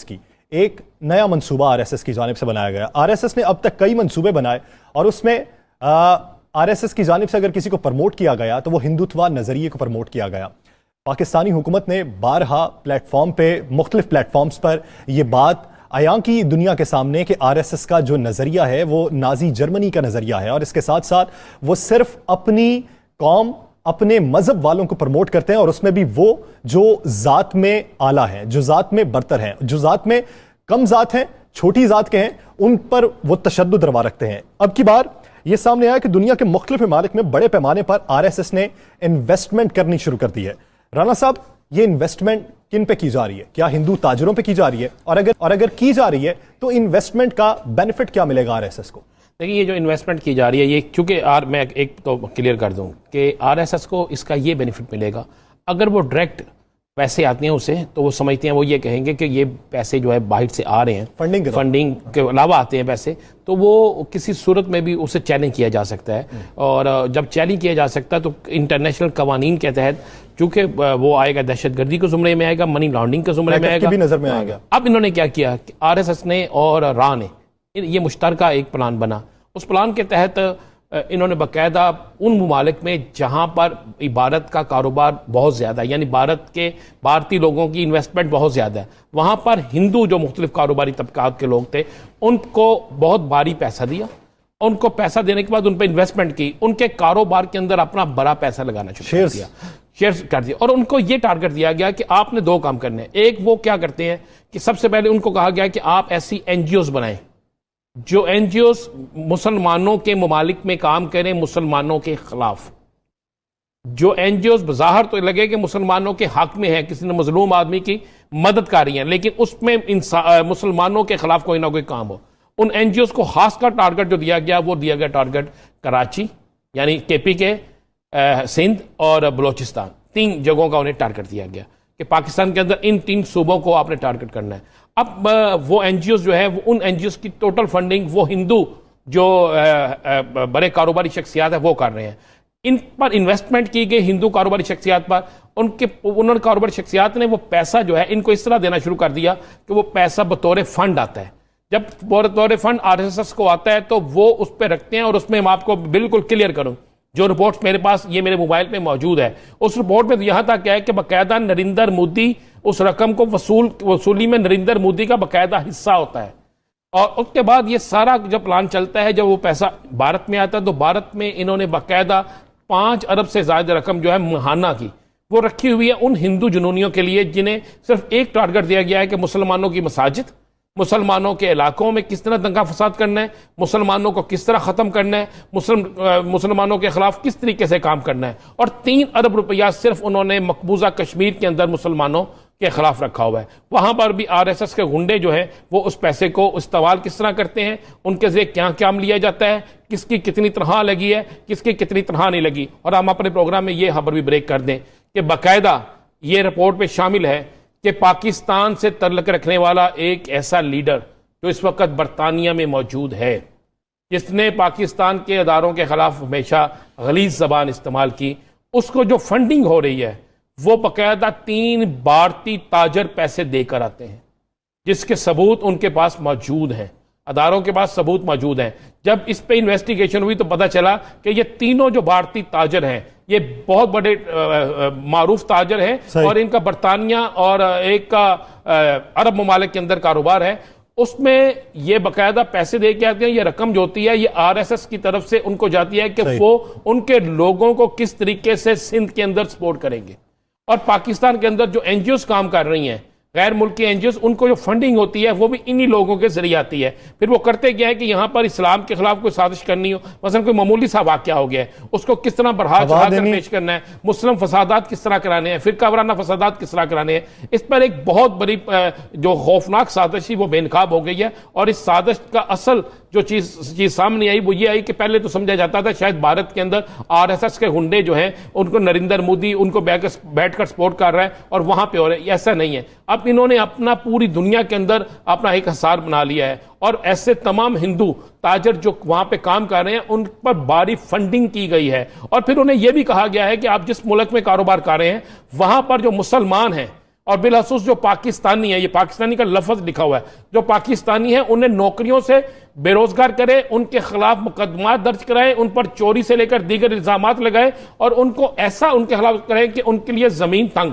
की एक नया मंसूबा आरएसएस की जानिब से बनाया गया। आरएसएस ने अब तक कई मंसूबे बनाए और उसमें आरएसएस की जानिब से अगर किसी को प्रमोट किया गया तो वो हिंदुत्व नजरिए को प्रमोट किया गया। पाकिस्तानी हुकूमत ने बारहा प्लेटफॉर्म पे मुख्तलिफ प्लेटफॉर्म्स पर यह बात आया की दुनिया के सामने कि आरएसएस का जो नजरिया है वो नाजी जर्मनी का नजरिया है और इसके साथ साथ वो सिर्फ अपनी कौम अपने मजहब वालों को प्रमोट करते हैं और उसमें भी वो जो जात में आला है, जो जात में बरतर हैं, जो जात में कम जात हैं, छोटी जात के हैं, उन पर वो तशद्दुद रवा रखते हैं। अब की बार ये सामने आया कि दुनिया के मुख्तलिफ ममालिक में बड़े पैमाने पर आरएसएस ने इन्वेस्टमेंट करनी शुरू कर दी है। राना साहब, ये इन्वेस्टमेंट किन पे की जा रही है? क्या हिंदू ताजरों पे की जा रही है? और अगर की जा रही है तो इन्वेस्टमेंट का बेनिफिट क्या मिलेगा आरएसएस को? देखिए, ये जो इन्वेस्टमेंट की जा रही है, ये क्योंकि मैं एक तो क्लियर कर दूं कि आरएसएस को इसका ये बेनिफिट मिलेगा, अगर वो डायरेक्ट पैसे आते हैं उसे तो वो समझते हैं, वो ये कहेंगे कि ये पैसे जो है बाहर से आ रहे हैं, फंडिंग के अलावा आते हैं पैसे, तो वो किसी सूरत में भी उसे चैलेंज किया जा सकता है। और जब चैलेंज किया जा सकता है तो इंटरनेशनल कवानीन के तहत चूंकि वो आएगा, दहशतगर्दी के जुमरे में आएगा, मनी लॉन्ड्रिंग के जुमरे में आएगा, भी नजर में आएगा। अब इन्होंने क्या किया, आरएसएस ने और रा ने ये मुश्तरका एक प्लान बना। उस प्लान के तहत इन्होंने बाकायदा उन ममालिक में जहां पर इबारत का कारोबार बहुत ज़्यादा है, यानी भारतीय लोगों की इन्वेस्टमेंट बहुत ज़्यादा है, वहां पर हिंदू जो मुख्तलिफ कारोबारी तबकात के लोग थे उनको बहुत भारी पैसा दिया। उनको पैसा देने के बाद उन पर इन्वेस्टमेंट की, उनके कारोबार के अंदर अपना बड़ा पैसा लगाना शुरू कर दिया, शेयर्स कर दिया। और उनको ये टारगेट दिया गया कि आपने दो काम करने हैं। एक, वो क्या करते हैं कि सबसे पहले उनको कहा गया कि आप ऐसी एनजीओज बनाएं जो एनजीओस मुसलमानों के ममालिक में काम करें मुसलमानों के खिलाफ, जो एनजीओस बज़ाहिर तो लगे कि मुसलमानों के हक में है, किसी ने मजलूम आदमी की मदद कर रही हैं, लेकिन उसमें मुसलमानों के खिलाफ कोई ना कोई काम हो। उन एनजीओस को खास का टारगेट जो दिया गया, वो दिया गया टारगेट कराची यानी केपी के, सिंध और बलोचिस्तान, 3 जगहों का उन्हें टारगेट दिया गया कि पाकिस्तान के अंदर इन 3 सूबों को आपने टारगेट करना है। अब वो एनजीओस जो है, वो उन एनजीओस की टोटल फंडिंग वो हिंदू जो बड़े कारोबारी शख्सियात है वो कर रहे हैं। इन पर इन्वेस्टमेंट की गई हिंदू कारोबारी शख्सियात पर, उन्होंने कारोबारी शख्सियात ने वो पैसा जो है इनको इस तरह देना शुरू कर दिया कि वो पैसा बतौर फंड आता है। जब बतौर फंड आरएसएस को आता है तो वो उस पर रखते हैं। और उसमें मैं आपको बिल्कुल क्लियर करूं, जो रिपोर्ट्स मेरे पास ये मेरे मोबाइल पे मौजूद है, उस रिपोर्ट में यहां तक है कि बाकायदा नरेंद्र मोदी उस रकम को वसूली में नरेंद्र मोदी का बाकायदा हिस्सा होता है। और उसके बाद ये सारा जब प्लान चलता है, जब वो पैसा भारत में आता है तो भारत में इन्होंने बाकायदा 5 अरब से ज्यादा रकम जो है महाना की वो रखी हुई है उन हिंदू जुनूनियों के लिए जिन्हें सिर्फ एक टारगेट दिया गया है कि मुसलमानों की मसाजिद, मुसलमानों के इलाकों में किस तरह दंगा फसाद करना है, मुसलमानों को किस तरह ख़त्म करना है, मुसलमानों के खिलाफ किस तरीके से काम करना है। और 3 अरब रुपया सिर्फ उन्होंने मकबूजा कश्मीर के अंदर मुसलमानों के खिलाफ रखा हुआ है। वहां पर भी आरएसएस के गुंडे जो है वो उस पैसे को इस्तेमाल किस तरह करते हैं, उनके से क्या क्या लिया जाता है, किसकी कितनी तनख्वाह लगी है, किसकी कितनी तनख्वाह नहीं लगी। और हम अपने प्रोग्राम में ये खबर भी ब्रेक कर दें कि बाकायदा ये रिपोर्ट में शामिल है कि पाकिस्तान से तल्लुक़ रखने वाला एक ऐसा लीडर जो इस वक्त बरतानिया में मौजूद है, जिसने पाकिस्तान के अदारों के खिलाफ हमेशा गलीज़ ज़बान इस्तेमाल की, उसको जो फंडिंग हो रही है वो बाकायदा 3 भारतीय ताजर पैसे देकर आते हैं, जिसके सबूत उनके पास मौजूद हैं, अदारों के पास सबूत मौजूद हैं। जब इस पे इन्वेस्टिगेशन हुई तो पता चला कि ये तीनों जो भारतीय ताजर हैं ये बहुत बड़े मारूफ ताजर हैं और इनका बरतानिया और एक का अरब ममालिक के अंदर कारोबार है। उसमें ये बाकायदा पैसे दे के आते हैं। ये रकम जो होती है ये आरएसएस की तरफ से उनको जाती है कि वो उनके लोगों को किस तरीके से सिंध के अंदर सपोर्ट करेंगे। और पाकिस्तान के अंदर जो एनजीओस काम कर रही हैं, गैर मुल्की एनजीओस, उनको जो फंडिंग होती है वो भी इन्हीं लोगों के जरिए आती है। फिर वो करते क्या है कि यहाँ पर इस्लाम के खिलाफ कोई साजिश करनी हो, मसलन कोई मामूली सा वाक़या हो गया है, उसको किस तरह बढ़ा चढ़ा कर पेश करना है, मुस्लिम फसादात किस तरह कराने हैं, फिरका वाराना फसादात किस तरह कराने हैं, इस पर एक बहुत बड़ी जो खौफनाक साजिश थी वो बेनकाब हो गई है। और इस साजिश का असल जो चीज सामने आई वो ये आई कि पहले तो समझा जाता था शायद भारत के अंदर आरएसएस के गुंडे जो हैं उनको नरेंद्र मोदी उनको बैठकर सपोर्ट कर रहा है और वहां पे हो रहा है। ऐसा नहीं है। अब इन्होंने अपना पूरी दुनिया के अंदर अपना एक हसार बना लिया है और ऐसे तमाम हिंदू ताजर जो वहां पे काम कर रहे हैं उन पर भारी फंडिंग की गई है। और फिर उन्हें यह भी कहा गया है कि आप जिस मुल्क में कारोबार कर रहे हैं वहां पर जो मुसलमान हैं और बिलखसूस जो पाकिस्तानी है, ये पाकिस्तानी का लफ्ज लिखा हुआ है, जो पाकिस्तानी है उन्हें नौकरियों से बेरोजगार करे, उनके खिलाफ मुकदमा दर्ज कराए, उन पर चोरी से लेकर दीगर इल्जामात लगाए और उनको ऐसा उनके खिलाफ करें कि उनके लिए जमीन तंग